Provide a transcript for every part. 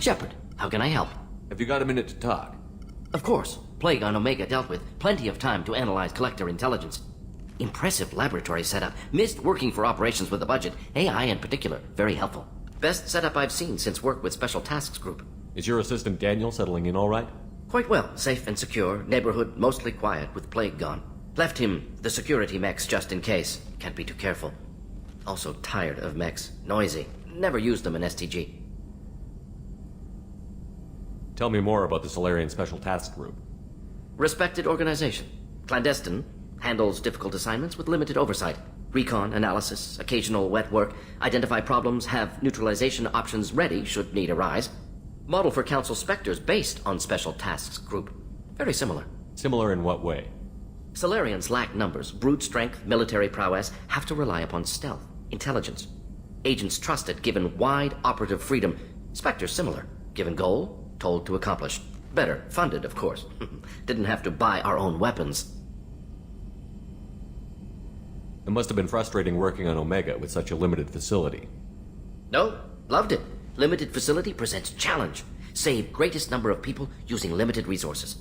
Shepard, how can I help? Have you got a minute to talk? Of course. Plague on Omega dealt with. Plenty of time to analyze collector intelligence. Impressive laboratory setup. Missed working for operations with a budget. AI in particular. Very helpful. Best setup I've seen since work with Special Tasks Group. Is your assistant Daniel settling in all right? Quite well. Safe and secure. Neighborhood mostly quiet with Plague gone. Left him the security mechs just in case. Can't be too careful. Also tired of mechs. Noisy. Never used them in STG. Tell me more about the Solarian Special Task Group. Respected organization. Clandestine. Handles difficult assignments with limited oversight. Recon, analysis, occasional wet work. Identify problems, have neutralization options ready should need arise. Model for Council Spectres based on Special Tasks Group. Very similar. Similar in what way? Solarians lack numbers, brute strength, military prowess, have to rely upon stealth, intelligence. Agents trusted, given wide operative freedom. Spectres similar. Given goal, told to accomplish. Better, funded, of course. Didn't have to buy our own weapons. It must have been frustrating working on Omega with such a limited facility. No, loved it. Limited facility presents challenge. Save greatest number of people using limited resources.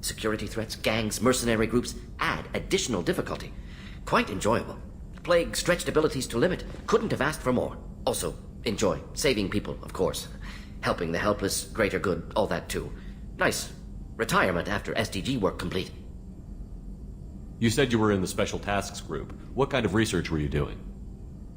Security threats, gangs, mercenary groups add additional difficulty. Quite enjoyable. Plague stretched abilities to limit. Couldn't have asked for more. Also, enjoy. Saving people, of course. Helping the helpless, greater good, all that too. Nice. Retirement after SDG work complete. You said you were in the Special Tasks Group. What kind of research were you doing?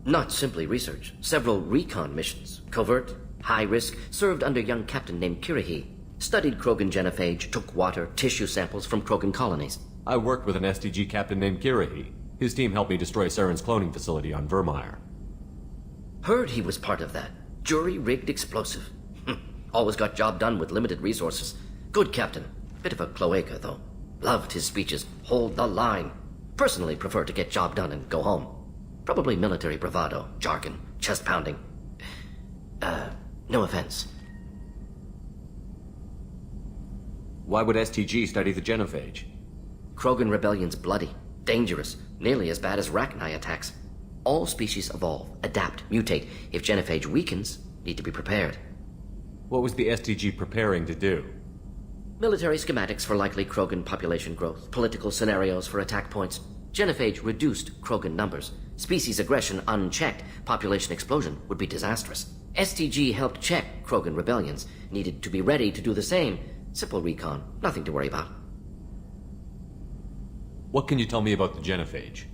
Not simply research. Several recon missions. Covert, high risk, served under a young captain named Kirihi. Studied Krogan genophage, took water, tissue samples from Krogan colonies. I worked with an SDG captain named Kirihi. His team helped me destroy Saren's cloning facility on Vermeer. Heard he was part of that. Jury-rigged explosive. Always got job done with limited resources. Good captain. Bit of a cloaca, though. Loved his speeches. Hold the line. Personally prefer to get job done and go home. Probably military bravado, jargon, chest pounding. No offense. Why would STG study the genophage? Krogan rebellion's bloody, dangerous, nearly as bad as Rachni attacks. All species evolve, adapt, mutate. If genophage weakens, need to be prepared. What was the STG preparing to do? Military schematics for likely Krogan population growth, political scenarios for attack points. Genophage reduced Krogan numbers. Species aggression unchecked, population explosion would be disastrous. STG helped check Krogan rebellions, needed to be ready to do the same. Simple recon, nothing to worry about. What can you tell me about the genophage?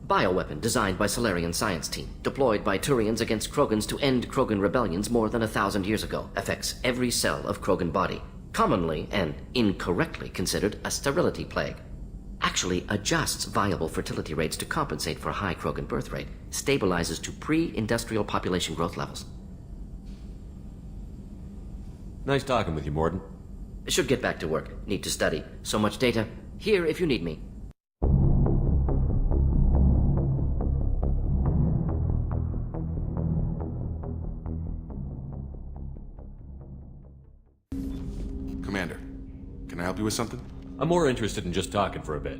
Bioweapon designed by Solarian science team, deployed by Turians against Krogans to end Krogan rebellions more than 1,000 years ago. Affects every cell of Krogan body. Commonly and incorrectly considered a sterility plague. Actually adjusts viable fertility rates to compensate for high Krogan birth rate. Stabilizes to pre-industrial population growth levels. Nice talking with you, Mordin. Should get back to work. Need to study. So much data. Here if you need me. Commander, can I help you with something? I'm more interested in just talking for a bit.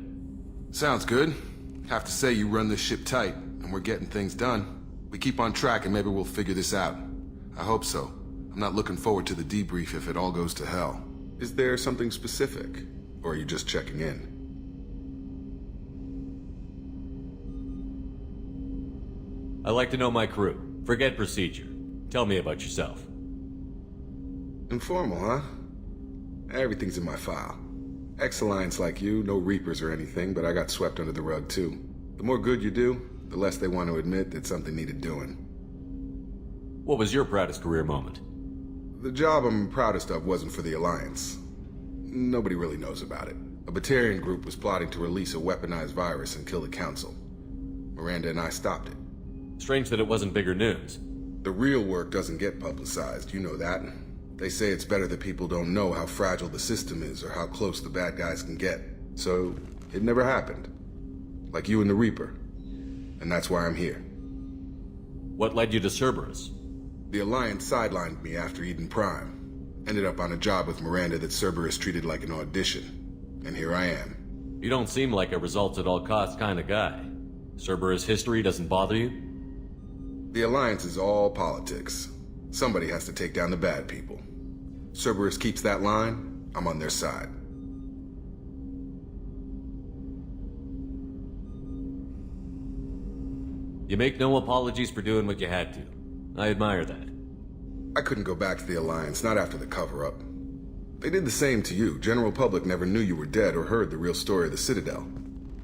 Sounds good. Have to say you run this ship tight, and we're getting things done. We keep on track and maybe we'll figure this out. I hope so. I'm not looking forward to the debrief if it all goes to hell. Is there something specific? Or are you just checking in? I like to know my crew. Forget procedure. Tell me about yourself. Informal, huh? Everything's in my file. Ex-Alliance like you, no Reapers or anything, but I got swept under the rug too. The more good you do, the less they want to admit that something needed doing. What was your proudest career moment? The job I'm proudest of wasn't for the Alliance. Nobody really knows about it. A Batarian group was plotting to release a weaponized virus and kill the Council. Miranda and I stopped it. Strange that it wasn't bigger news. The real work doesn't get publicized, you know that. They say it's better that people don't know how fragile the system is or how close the bad guys can get. So, it never happened. Like you and the Reaper. And that's why I'm here. What led you to Cerberus? The Alliance sidelined me after Eden Prime. Ended up on a job with Miranda that Cerberus treated like an audition. And here I am. You don't seem like a results-at-all-costs kind of guy. Cerberus history doesn't bother you? The Alliance is all politics. Somebody has to take down the bad people. Cerberus keeps that line, I'm on their side. You make no apologies for doing what you had to. I admire that. I couldn't go back to the Alliance, not after the cover-up. They did the same to you. General public never knew you were dead or heard the real story of the Citadel.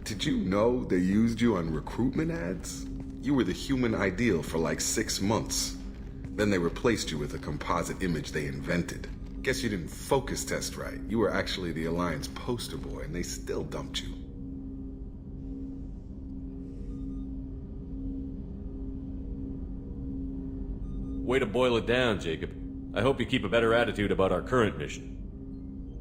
Did you know they used you on recruitment ads? You were the human ideal for like 6 months. Then they replaced you with a composite image they invented. Guess you didn't focus test right. You were actually the Alliance poster boy, and they still dumped you. Way to boil it down, Jacob. I hope you keep a better attitude about our current mission.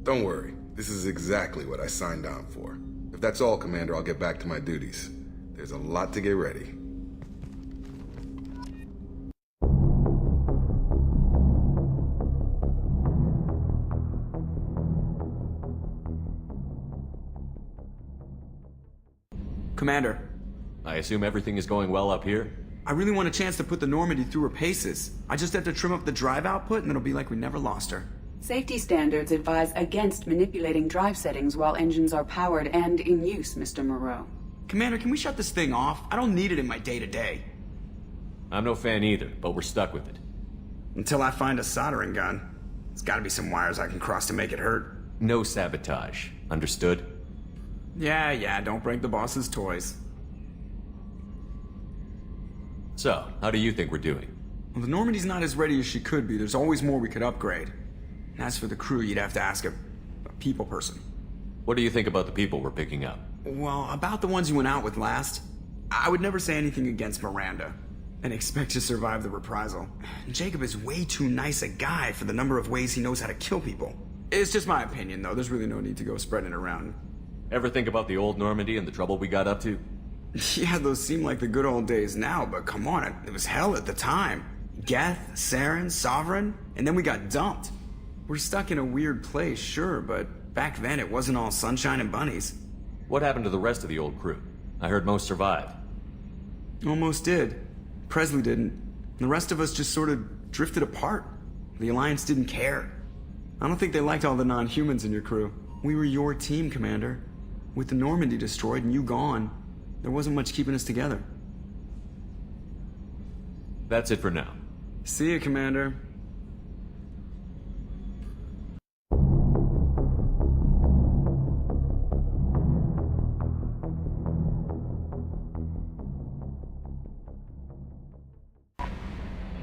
Don't worry. This is exactly what I signed on for. If that's all, Commander, I'll get back to my duties. There's a lot to get ready. Commander, I assume everything is going well up here? I really want a chance to put the Normandy through her paces. I just have to trim up the drive output and it'll be like we never lost her. Safety standards advise against manipulating drive settings while engines are powered and in use, Mr. Moreau. Commander, can we shut this thing off? I don't need it in my day-to-day. I'm no fan either, but we're stuck with it. Until I find a soldering gun. There's gotta be some wires I can cross to make it hurt. No sabotage. Understood? Yeah, don't break the boss's toys. So, how do you think we're doing? Well, the Normandy's not as ready as she could be. There's always more we could upgrade. And as for the crew, you'd have to ask a people person. What do you think about the people we're picking up? Well, about the ones you went out with last, I would never say anything against Miranda and expect to survive the reprisal. Jacob is way too nice a guy for the number of ways he knows how to kill people. It's just my opinion, though. There's really no need to go spreading it around. Ever think about the old Normandy and the trouble we got up to? Yeah, those seem like the good old days now, but come on, it was hell at the time. Geth, Saren, Sovereign, and then we got dumped. We're stuck in a weird place, sure, but back then it wasn't all sunshine and bunnies. What happened to the rest of the old crew? I heard most survived. Almost did. Presley didn't. The rest of us just sort of drifted apart. The Alliance didn't care. I don't think they liked all the non-humans in your crew. We were your team, Commander. With the Normandy destroyed and you gone, there wasn't much keeping us together. That's it for now. See ya, Commander.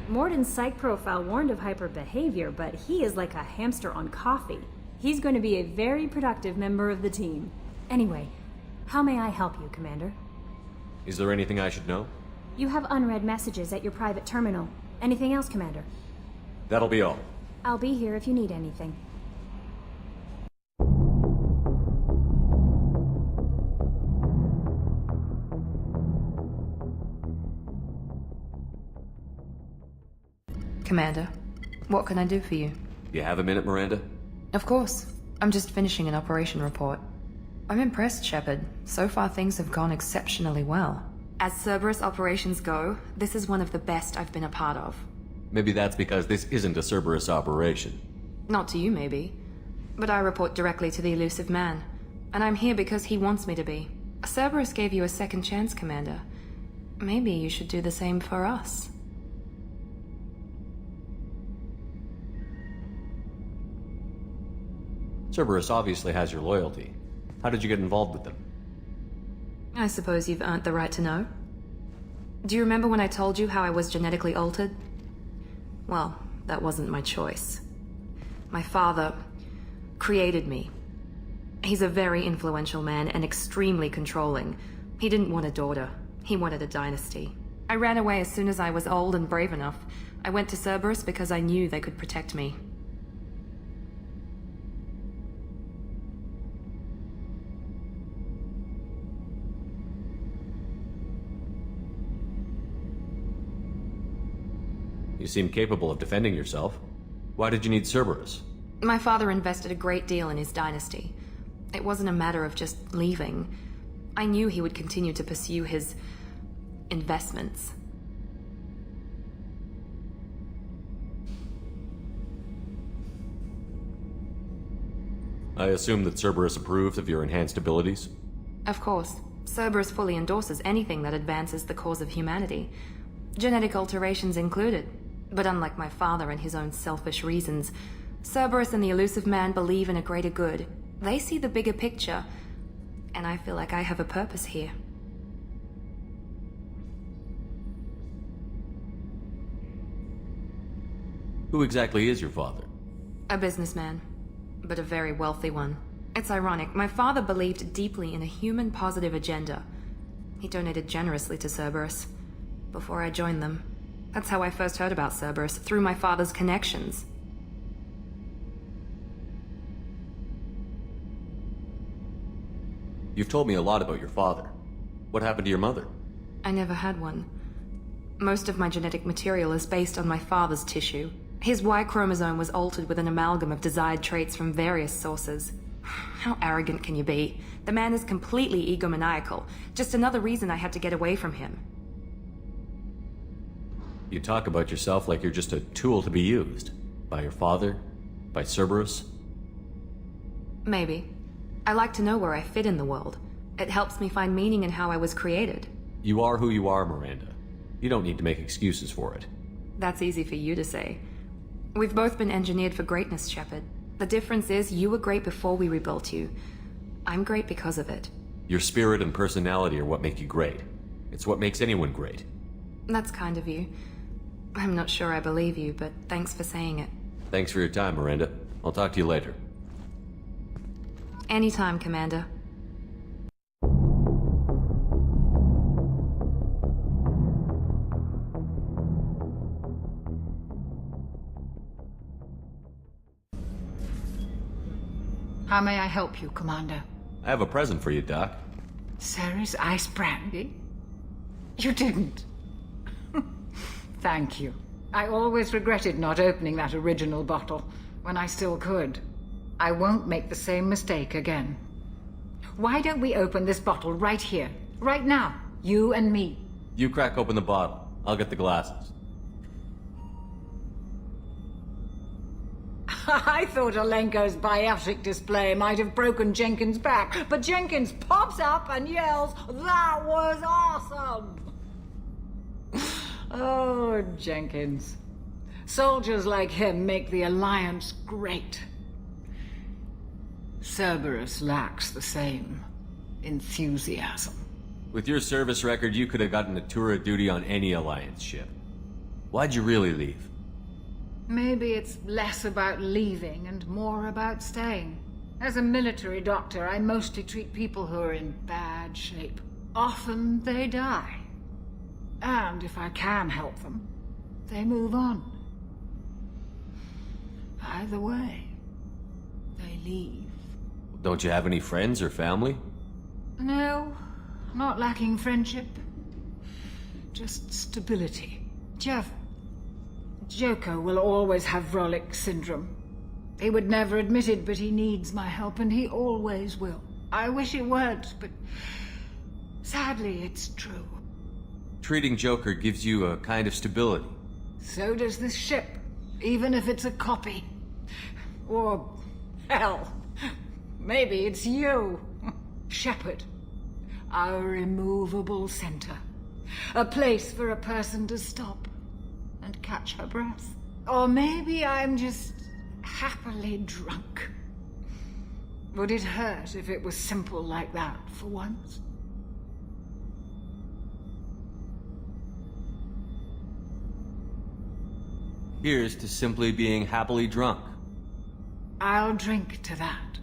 Mordin's psych profile warned of hyper behavior, but he is like a hamster on coffee. He's going to be a very productive member of the team. Anyway, how may I help you, Commander? Is there anything I should know? You have unread messages at your private terminal. Anything else, Commander? That'll be all. I'll be here if you need anything. Commander, what can I do for you? You have a minute, Miranda? Of course. I'm just finishing an operation report. I'm impressed, Shepard. So far things have gone exceptionally well. As Cerberus operations go, this is one of the best I've been a part of. Maybe that's because this isn't a Cerberus operation. Not to you, maybe. But I report directly to the elusive man. And I'm here because he wants me to be. Cerberus gave you a second chance, Commander. Maybe you should do the same for us. Cerberus obviously has your loyalty. How did you get involved with them? I suppose you've earned the right to know. Do you remember when I told you how I was genetically altered? Well, that wasn't my choice. My father created me. He's a very influential man and extremely controlling. He didn't want a daughter. He wanted a dynasty. I ran away as soon as I was old and brave enough. I went to Cerberus because I knew they could protect me. You seem capable of defending yourself. Why did you need Cerberus? My father invested a great deal in his dynasty. It wasn't a matter of just leaving. I knew he would continue to pursue his investments. I assume that Cerberus approved of your enhanced abilities? Of course. Cerberus fully endorses anything that advances the cause of humanity. Genetic alterations included. But unlike my father and his own selfish reasons, Cerberus and the elusive man believe in a greater good. They see the bigger picture, and I feel like I have a purpose here. Who exactly is your father? A businessman, but a very wealthy one. It's ironic, my father believed deeply in a human-positive agenda. He donated generously to Cerberus before I joined them. That's how I first heard about Cerberus, through my father's connections. You've told me a lot about your father. What happened to your mother? I never had one. Most of my genetic material is based on my father's tissue. His Y chromosome was altered with an amalgam of desired traits from various sources. How arrogant can you be? The man is completely egomaniacal. Just another reason I had to get away from him. You talk about yourself like you're just a tool to be used. By your father? By Cerberus? Maybe. I like to know where I fit in the world. It helps me find meaning in how I was created. You are who you are, Miranda. You don't need to make excuses for it. That's easy for you to say. We've both been engineered for greatness, Shepard. The difference is you were great before we rebuilt you. I'm great because of it. Your spirit and personality are what make you great. It's what makes anyone great. That's kind of you. I'm not sure I believe you, but thanks for saying it. Thanks for your time, Miranda. I'll talk to you later. Anytime, Commander. How may I help you, Commander? I have a present for you, Doc. Sarah's ice brandy? You didn't. Thank you. I always regretted not opening that original bottle when I still could. I won't make the same mistake again. Why don't we open this bottle right here, right now, you and me? You crack open the bottle. I'll get the glasses. I thought Alenko's biotic display might have broken Jenkins' back, but Jenkins pops up and yells, "That was awesome!" Oh, Jenkins. Soldiers like him make the Alliance great. Cerberus lacks the same enthusiasm. With your service record, you could have gotten a tour of duty on any Alliance ship. Why'd you really leave? Maybe it's less about leaving and more about staying. As a military doctor, I mostly treat people who are in bad shape. Often they die. And if I can help them, they move on. Either way, they leave. Don't you have any friends or family? No, not lacking friendship. Just stability. Jeff, Joker will always have Vrolic syndrome. He would never admit it, but he needs my help, and he always will. I wish it weren't, but sadly it's true. Treating Joker gives you a kind of stability. So does this ship, even if it's a copy. Or, hell, maybe it's you, Shepard. Our immovable center. A place for a person to stop and catch her breath. Or maybe I'm just happily drunk. Would it hurt if it was simple like that for once? Here's to simply being happily drunk. I'll drink to that.